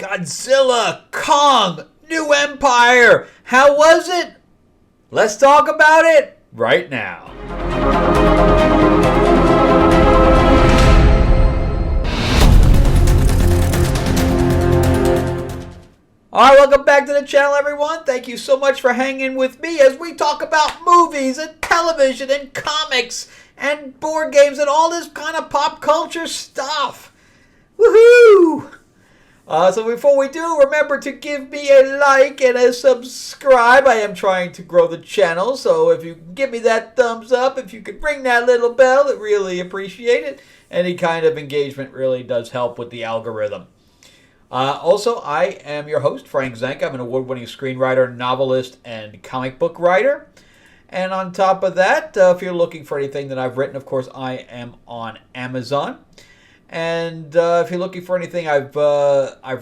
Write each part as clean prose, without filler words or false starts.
Godzilla, Kong, New Empire. How was it? Let's talk about it right now. Alright, welcome back to the channel, everyone. Thank you so much for hanging with me as we talk about movies and television and comics and board games and all this kind of pop culture stuff. Woohoo! So before we do, remember to give me a like and a subscribe. I am trying to grow the channel, so if you give me that thumbs up, if you could ring that little bell, I'd really appreciate it. Any kind of engagement really does help with the algorithm. Also, I am your host, Frank Zank. I'm an award-winning screenwriter, novelist, and comic book writer. And on top of that, if you're looking for anything that I've written, of course, I am on Amazon. And if you're looking for anything I've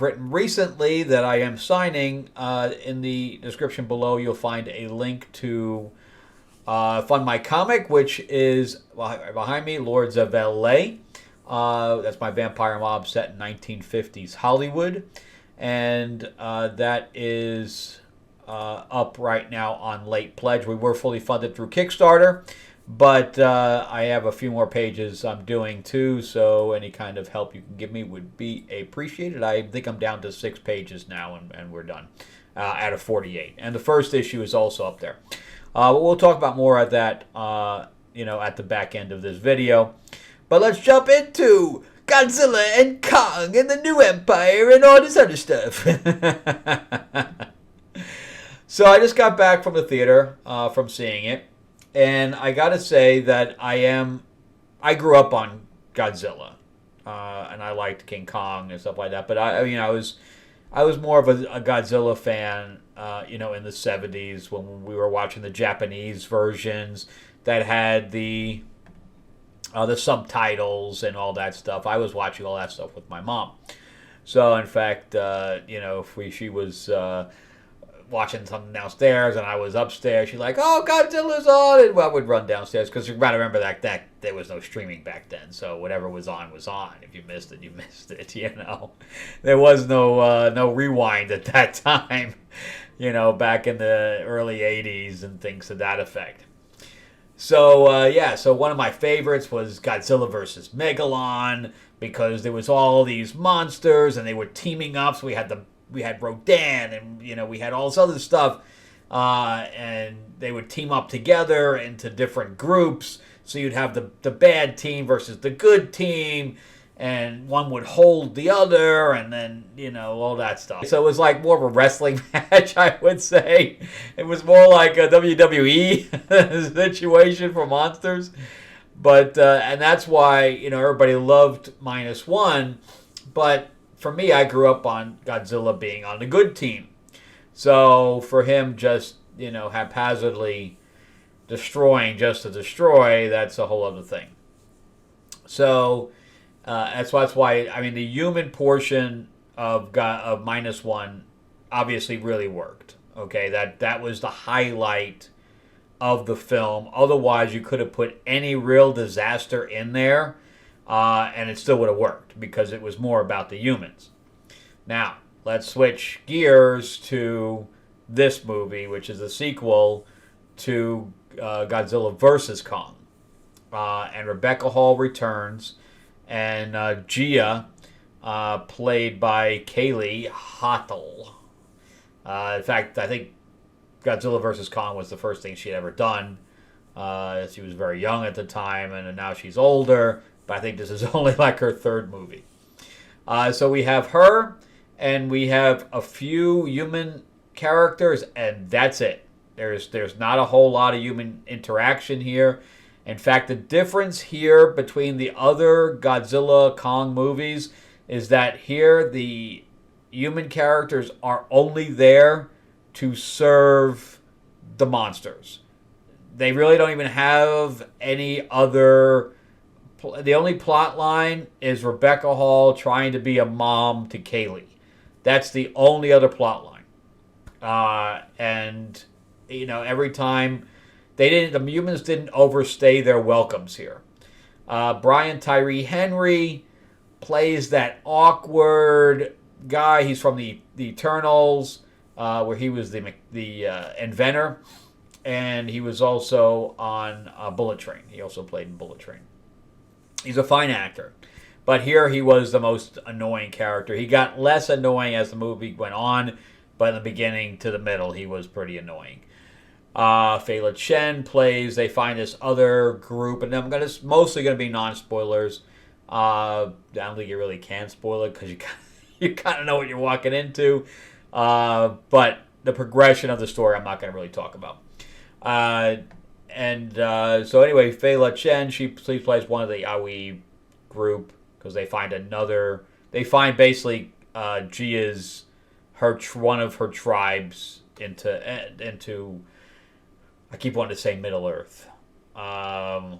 written recently that I am signing, in the description below, you'll find a link to fund my comic, which is behind me, Lords of L.A., that's my vampire mob set in 1950s Hollywood. And that is up right now on late pledge. We were fully funded through Kickstarter, but I have a few more pages I'm doing too, so any kind of help you can give me would be appreciated. I think I'm down to 6 pages now, and we're done out of 48. And the first issue is also up there. We'll talk about more of that at the back end of this video. But let's jump into Godzilla and Kong and the New Empire and all this other stuff. So I just got back from the theater from seeing it. And I got to say that I grew up on Godzilla. And I liked King Kong and stuff like that. But I was more of a Godzilla fan, in the 70s when we were watching the Japanese versions that had the subtitles and all that stuff. I was watching all that stuff with my mom. So, in fact, she was watching something downstairs and I was upstairs, she's like, "Oh, Godzilla's on!" And I would run downstairs because you got to remember that there was no streaming back then. So whatever was on was on. If you missed it, you missed it. There was no rewind at that time. Back in the early '80s and things to that effect. So, so one of my favorites was Godzilla versus Megalon, because there was all these monsters and they were teaming up. So we had Rodan and, we had all this other stuff. And they would team up together into different groups. So you'd have the bad team versus the good team. And one would hold the other, and then, all that stuff. So it was like more of a wrestling match, I would say. It was more like a WWE situation for monsters. But, and that's why, everybody loved -1. But for me, I grew up on Godzilla being on the good team. So for him just, haphazardly destroying just to destroy, that's a whole other thing. So that's why the human portion of -1 obviously really worked. Okay, that was the highlight of the film. Otherwise, you could have put any real disaster in there, and it still would have worked because it was more about the humans. Now, let's switch gears to this movie, which is a sequel to Godzilla vs. Kong. And Rebecca Hall returns. And Gia, played by Kaylee Hottle. In fact, I think Godzilla vs. Kong was the first thing she had ever done. She was very young at the time, and now she's older. But I think this is only like her 3rd movie. So we have her, and we have a few human characters, and that's it. There's not a whole lot of human interaction here. In fact, the difference here between the other Godzilla Kong movies is that here the human characters are only there to serve the monsters. They really don't even have any other... The only plot line is Rebecca Hall trying to be a mom to Kaylee. That's the only other plot line. And, every time... The humans didn't overstay their welcomes here. Brian Tyree Henry plays that awkward guy. He's from the Eternals, where he was the inventor, and he was also on Bullet Train. He also played in Bullet Train. He's a fine actor. But here he was the most annoying character. He got less annoying as the movie went on, but in the beginning to the middle, he was pretty annoying. Fela Chen plays. They find this other group, and it's mostly going to be non-spoilers. I don't think you really can spoil it because you kind of know what you're walking into. But the progression of the story, I'm not going to really talk about. So anyway, Fela Chen, she plays one of the Aoi group because they find basically Gia's one of her tribes into I keep wanting to say Middle Earth. I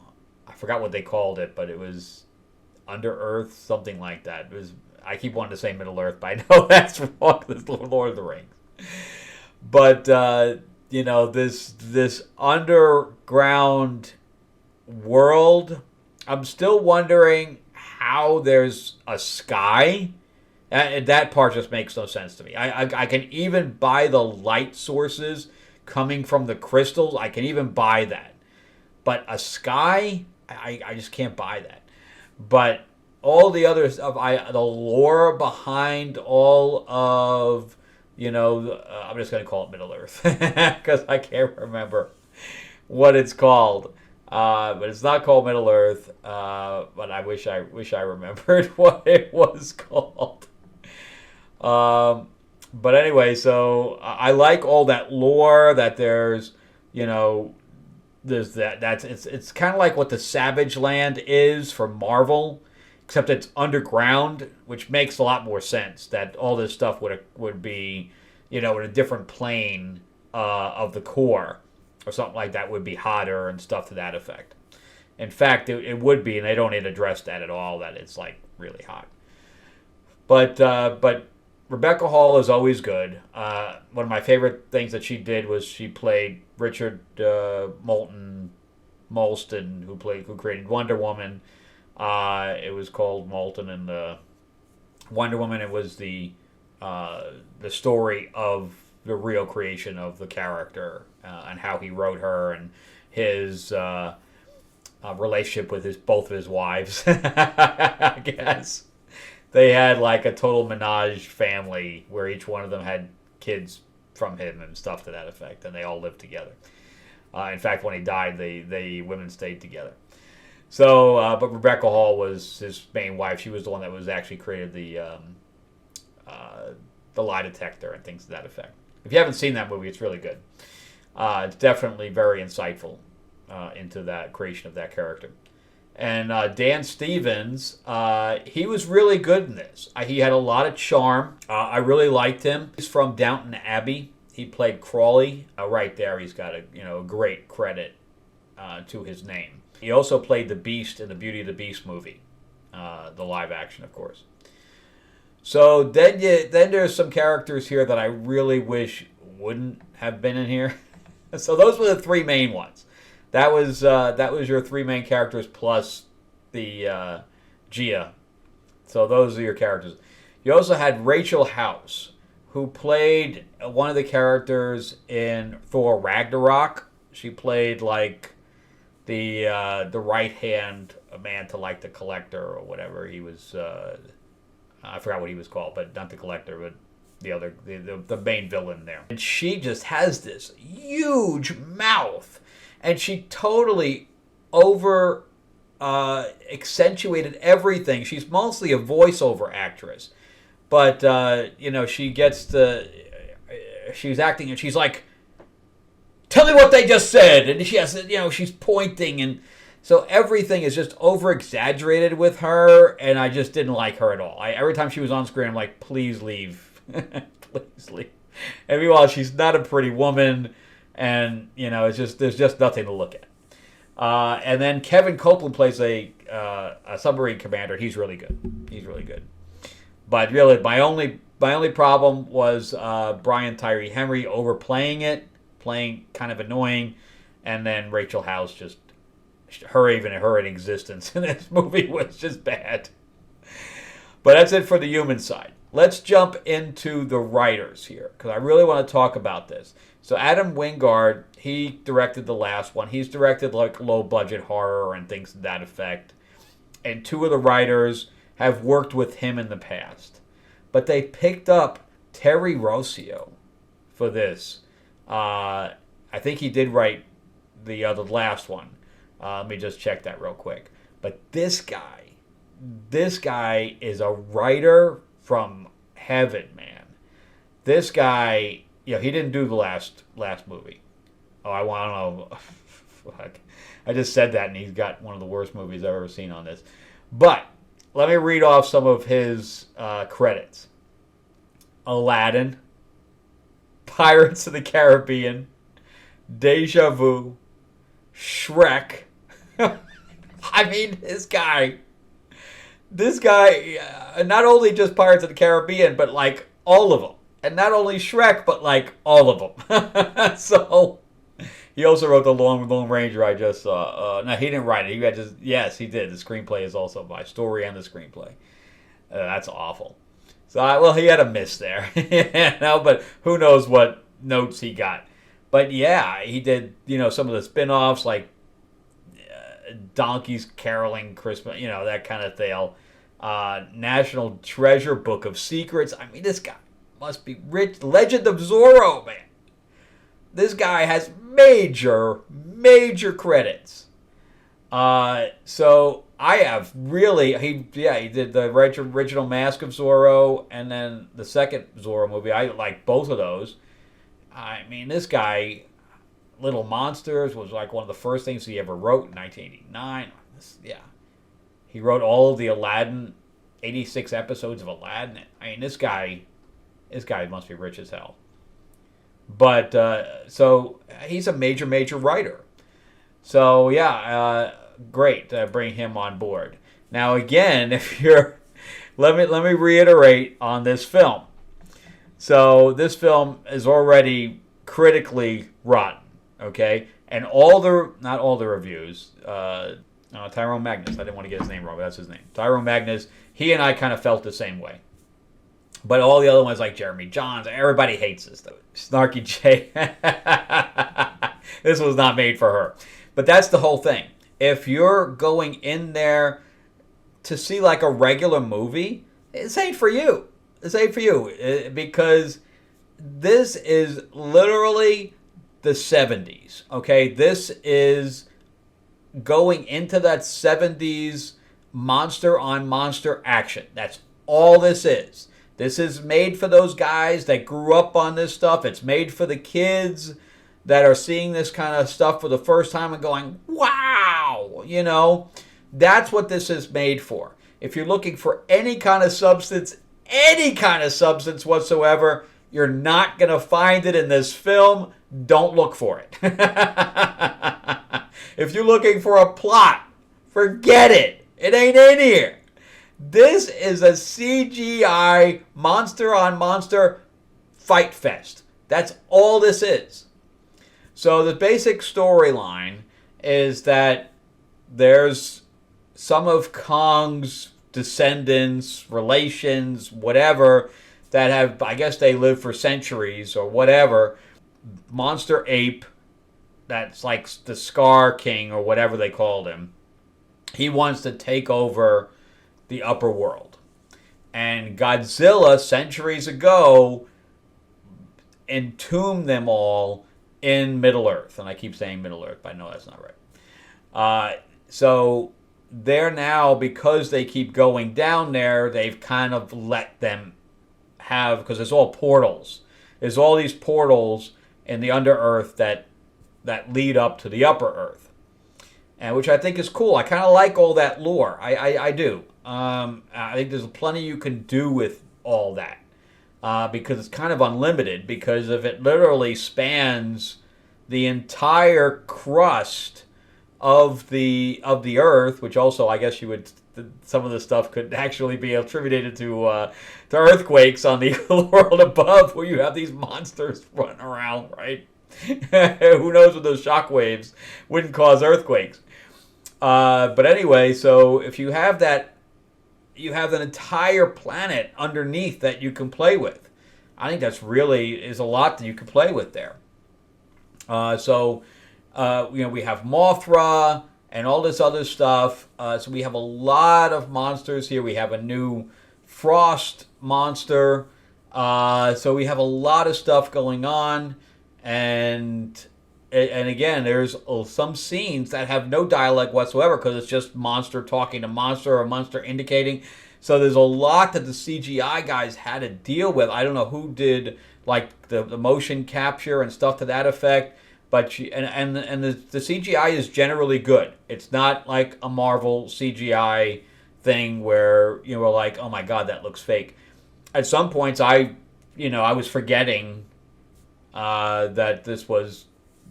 forgot what they called it, but it was Under Earth, something like that. I keep wanting to say Middle Earth, but I know that's wrong. It's Lord of the Rings. But this underground world, I'm still wondering how there's a sky. And that part just makes no sense to me. I can even buy the light sources coming from the crystals. I can even buy that. But a sky, I just can't buy that. But all the other stuff, the lore behind all of, I'm just going to call it Middle Earth because I can't remember what it's called. But it's not called Middle Earth. But I wish I remembered what it was called. But anyway, so I like all that lore that there's it's kind of like what the Savage Land is for Marvel, except it's underground, which makes a lot more sense. That all this stuff would be, in a different plane of the core, or something like that would be hotter and stuff to that effect. In fact, it would be, and they don't address that at all. That it's like really hot. But Rebecca Hall is always good. One of my favorite things that she did was she played Richard Moulton, who created Wonder Woman. It was called Moulton and the Wonder Woman. It was the story of the real creation of the character and how he wrote her and his relationship with both of his wives. I guess. They had like a total menage family where each one of them had kids from him and stuff to that effect, and they all lived together. In fact, when he died, the women stayed together. So, but Rebecca Hall was his main wife. She was the one that was actually created the lie detector and things to that effect. If you haven't seen that movie, it's really good. It's definitely very insightful into that creation of that character. And Dan Stevens, he was really good in this. He had a lot of charm. I really liked him. He's from Downton Abbey. He played Crawley. Right there, he's got a great credit to his name. He also played the Beast in the Beauty and the Beast movie, the live action, of course. So then there's some characters here that I really wish wouldn't have been in here. So those were the three main ones. That was your three main characters plus the Gia. So those are your characters. You also had Rachel House, who played one of the characters in Thor Ragnarok. She played like the right hand man to like the Collector or whatever he was. I forgot what he was called, but not the Collector, but the main villain there. And she just has this huge mouth. And she totally accentuated everything. She's mostly a voiceover actress. But, she's acting and she's like, tell me what they just said. And she has, she's pointing. And so everything is just over-exaggerated with her. And I just didn't like her at all. Every time she was on screen, I'm like, please leave. Please leave. And meanwhile, she's not a pretty woman. And, there's just nothing to look at. And then Kevin Copeland plays a submarine commander. He's really good. But really, my only problem was Brian Tyree Henry overplaying it, playing kind of annoying. And then Rachel House, just her in existence in this movie was just bad. But that's it for the human side. let's jump into the writers here, because I really want to talk about this. So Adam Wingard, he directed the last one. He's directed like low-budget horror and things to that effect. And two of the writers have worked with him in the past. But they picked up Terry Rossio for this. I think he did write the last one. Let me just check that real quick. But this guy is a writer from heaven, man. This guy, he didn't do the last movie. Oh, I want to know. Fuck. I just said that, and he's got one of the worst movies I've ever seen on this. But let me read off some of his credits. Aladdin, Pirates of the Caribbean, Deja Vu, Shrek. I mean, this guy, not only just Pirates of the Caribbean, but like all of them. And not only Shrek, but like all of them. So, he also wrote The Lone Ranger I just saw. No, he didn't write it. Yes, he did. The screenplay is also by story and the screenplay. That's awful. So, he had a miss there. But who knows what notes he got. But yeah, he did, some of the spin-offs like Donkeys Caroling Christmas, that kind of thing. National Treasure, Book of Secrets. I mean, this guy must be rich. Legend of Zorro, man. This guy has major credits. So I have really, he did the original Mask of Zorro and then the second Zorro movie. I like both of those. I mean, this guy, Little Monsters was like one of the first things he ever wrote in 1989. He wrote all of the Aladdin, 86 episodes of Aladdin. I mean, this guy must be rich as hell. But, so, he's a major writer. So, great to bring him on board. Now, again, let me reiterate on this film. So, this film is already critically rotten, okay? And not all the reviews, Tyrone Magnus, I didn't want to get his name wrong, but that's his name. Tyrone Magnus, he and I kind of felt the same way. But all the other ones like Jeremy Johns, everybody hates this though. Snarky J. This was not made for her. But that's the whole thing. If you're going in there to see like a regular movie, this ain't for you. This ain't for you. Because this is literally the 70s. Okay? This is going into that 70s monster on monster action. That's all this is. This is made for those guys that grew up on this stuff. It's made for the kids that are seeing this kind of stuff for the first time and going, wow, that's what this is made for. If you're looking for any kind of substance whatsoever, you're not going to find it in this film. Don't look for it. If you're looking for a plot, forget it. It ain't in here. This is a CGI monster on monster fight fest. That's all this is. So the basic storyline is that there's some of Kong's descendants, relations, whatever, that have, I guess they lived for centuries or whatever. Monster ape, that's like the Scar King or whatever they called him. He wants to take over the upper world. And Godzilla, centuries ago, entombed them all in Middle-earth. And I keep saying Middle-earth, but I know that's not right. So they're now, because they keep going down there, they've kind of let them have, because there's all portals. There's all these portals in the under-earth that lead up to the upper earth. And which I think is cool. I kind of like all that lore. I do. I think there's plenty you can do with all that. Because it's kind of unlimited, because if it literally spans the entire crust of the earth, which also I guess some of the stuff could actually be attributed to earthquakes on the world above, where you have these monsters running around, right? Who knows what those shock waves wouldn't cause earthquakes. But anyway, so if you have that, you have an entire planet underneath that you can play with. I think that's really is a lot that you can play with there. We have Mothra and all this other stuff. So we have a lot of monsters here. We have a new frost monster. So we have a lot of stuff going on, and again, there's some scenes that have no dialogue whatsoever because it's just monster talking to monster or monster indicating. So there's a lot that the CGI guys had to deal with. I don't know who did like the motion capture and stuff to that effect, but the CGI is generally good. It's not like a Marvel CGI thing where you were like, oh my god, that looks fake. At some points, I was forgetting that this was,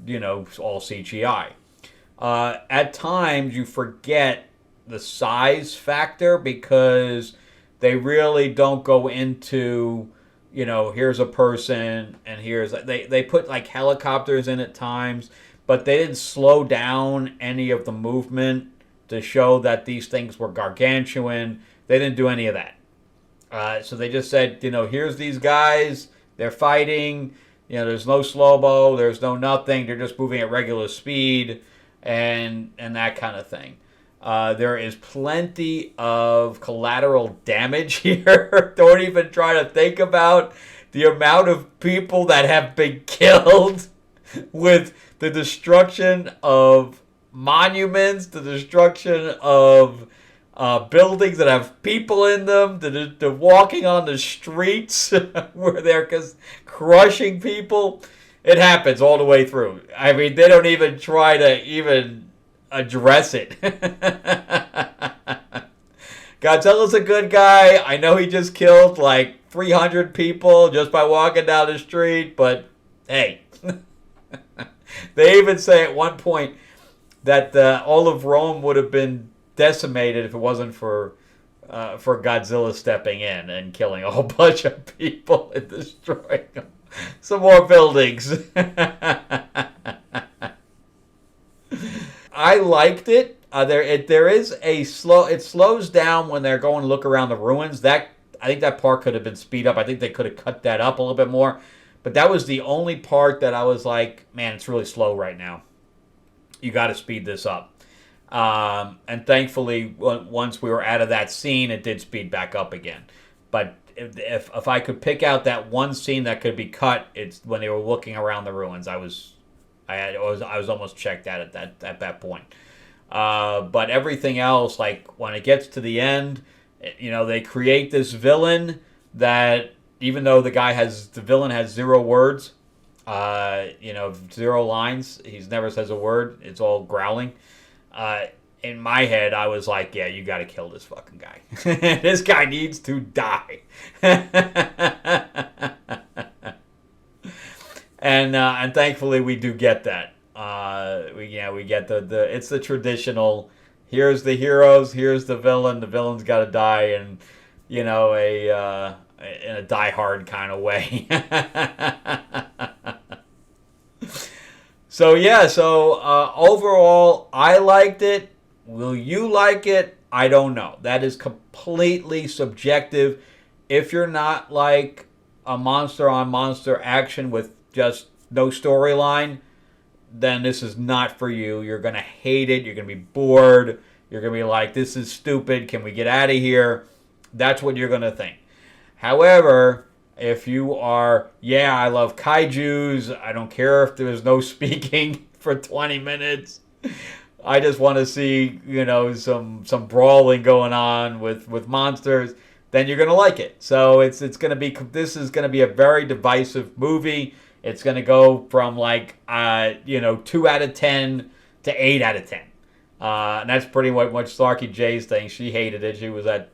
all CGI. At times, you forget the size factor because they really don't go into, here's a person and here's they put like helicopters in at times, but they didn't slow down any of the movement to show that these things were gargantuan. They didn't do any of that. So they just said, here's these guys, they're fighting, there's no slow-mo, there's no nothing, they're just moving at regular speed and that kind of thing. There is plenty of collateral damage here. Don't even try to think about the amount of people that have been killed with the destruction of monuments, the destruction of buildings that have people in them, the walking on the streets where they're crushing people. It happens all the way through. I mean, they don't even try to even address it. Godzilla's a good guy. I know he just killed like 300 people just by walking down the street, but hey. They even say at one point that all of Rome would have been decimated if it wasn't for Godzilla stepping in and killing a whole bunch of people and destroying some more buildings. I liked it. There is a slow. It slows down when they're going to look around the ruins. I think that part could have been speed up. I think they could have cut that up a little bit more. But that was the only part that I was like, man, it's really slow right now. You got to speed this up. And thankfully, once we were out of that scene, it did speed back up again. But if I could pick out that one scene that could be cut, it's when they were looking around the ruins. I was almost checked out at that point. But everything else, like when it gets to the end, they create this villain that even though the villain has 0 words, 0 lines, he never says a word. It's all growling. In my head, I was like, yeah, you got to kill this fucking guy. This guy needs to die. And thankfully we do get that. We get the it's the traditional. Here's the heroes. Here's the villain. The villain's got to die, and in a Die Hard kind of way. So overall, I liked it. Will you like it? I don't know. That is completely subjective. If you're not like a monster on monster action with just no storyline, then this is not for you. You're going to hate it. You're going to be bored. You're going to be like, this is stupid. Can we get out of here? That's what you're going to think. However, if you are, I love kaijus. I don't care if there's no speaking for 20 minutes. I just want to see, some brawling going on with monsters. Then you're going to like it. So this is going to be a very divisive movie. It's going to go from 2 out of 10 to 8 out of 10. And that's pretty much Starkey J's thing. She hated it. She was at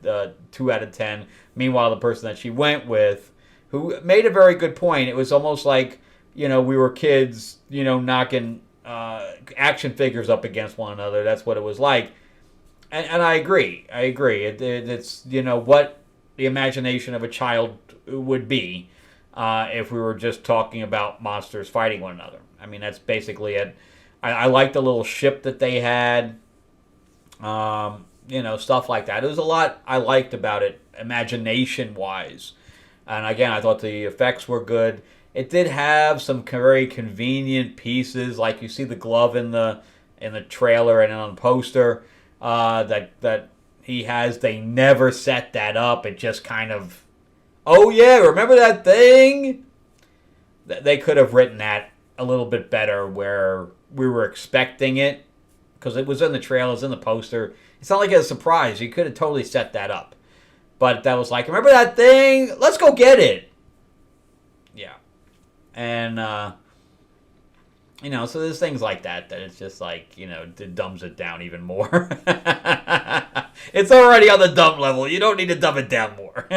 2 out of 10. Meanwhile, the person that she went with, who made a very good point, it was almost like, we were kids, knocking action figures up against one another. That's what it was like. And I agree. It's, what the imagination of a child would be if we were just talking about monsters fighting one another. I mean, that's basically it. I like the little ship that they had. stuff like that. There was a lot I liked about it, imagination-wise. And again, I thought the effects were good. It did have some very convenient pieces, like you see the glove in the trailer and on the poster that he has. They never set that up. It just kind of, oh yeah, remember that thing? They could have written that a little bit better, where we were expecting it, because it was in the trailers, in the poster. It's not like it's a surprise. You could have totally set that up. But that was like, remember that thing? Let's go get it. Yeah. And, so there's things like that it's just like, it dumbs it down even more. It's already on the dumb level. You don't need to dumb it down more.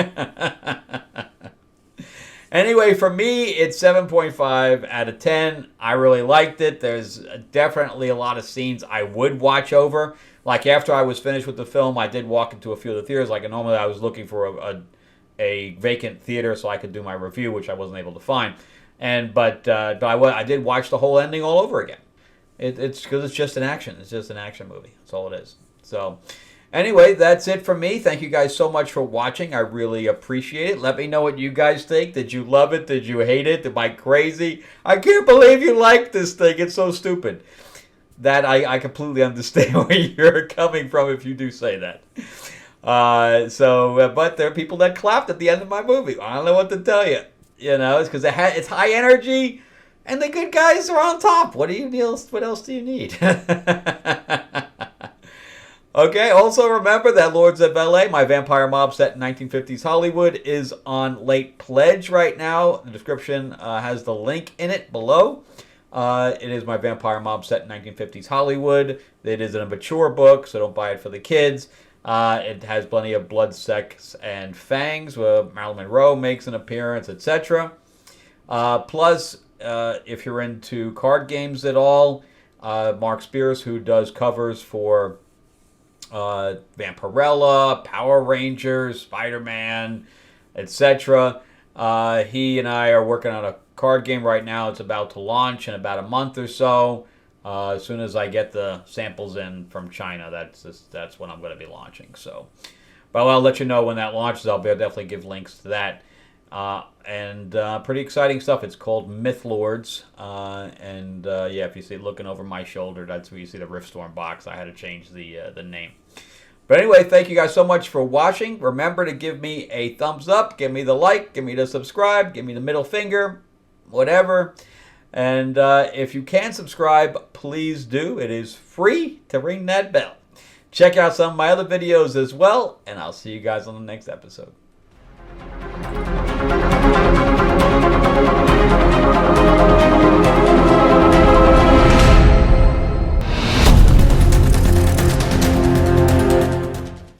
Anyway, for me, it's 7.5 out of 10. I really liked it. There's definitely a lot of scenes I would watch over. Like, after I was finished with the film, I did walk into a few of the theaters. Like, normally I was looking for a vacant theater so I could do my review, which I wasn't able to find. But I did watch the whole ending all over again. It's because it's just an action. It's just an action movie. That's all it is. So, anyway, that's it from me. Thank you guys so much for watching. I really appreciate it. Let me know what you guys think. Did you love it? Did you hate it? Am I crazy? I can't believe you like this thing. It's so stupid. That I completely understand where you're coming from if you do say that. But there are people that clapped at the end of my movie. I don't know what to tell you. It's because it's high energy, and the good guys are on top. What else do you need? Okay, also remember that Lords of LA, my vampire mob set in 1950s Hollywood, is on late pledge right now. The description has the link in it below. It is my vampire mob set in 1950s Hollywood. It is a mature book, so don't buy it for the kids. It has plenty of blood, sex, and fangs, where Marilyn Monroe makes an appearance, etc. Plus, if you're into card games at all, Mark Spears, who does covers for Vampirella, Power Rangers, Spider-Man, etc., he and I are working on a card game right now. It's about to launch in about a month or so. As soon as I get the samples in from China, that's when I'm going to be launching. So, but I'll let you know when that launches. I'll definitely give links to that. Pretty exciting stuff. It's called Myth Lords. If you see it looking over my shoulder, that's where you see the Riftstorm box. I had to change the name. But anyway, thank you guys so much for watching. Remember to give me a thumbs up, give me the like, give me the subscribe, give me the middle finger, whatever. And if you can subscribe, please do. It is free to ring that bell. Check out some of my other videos as well, and I'll see you guys on the next episode.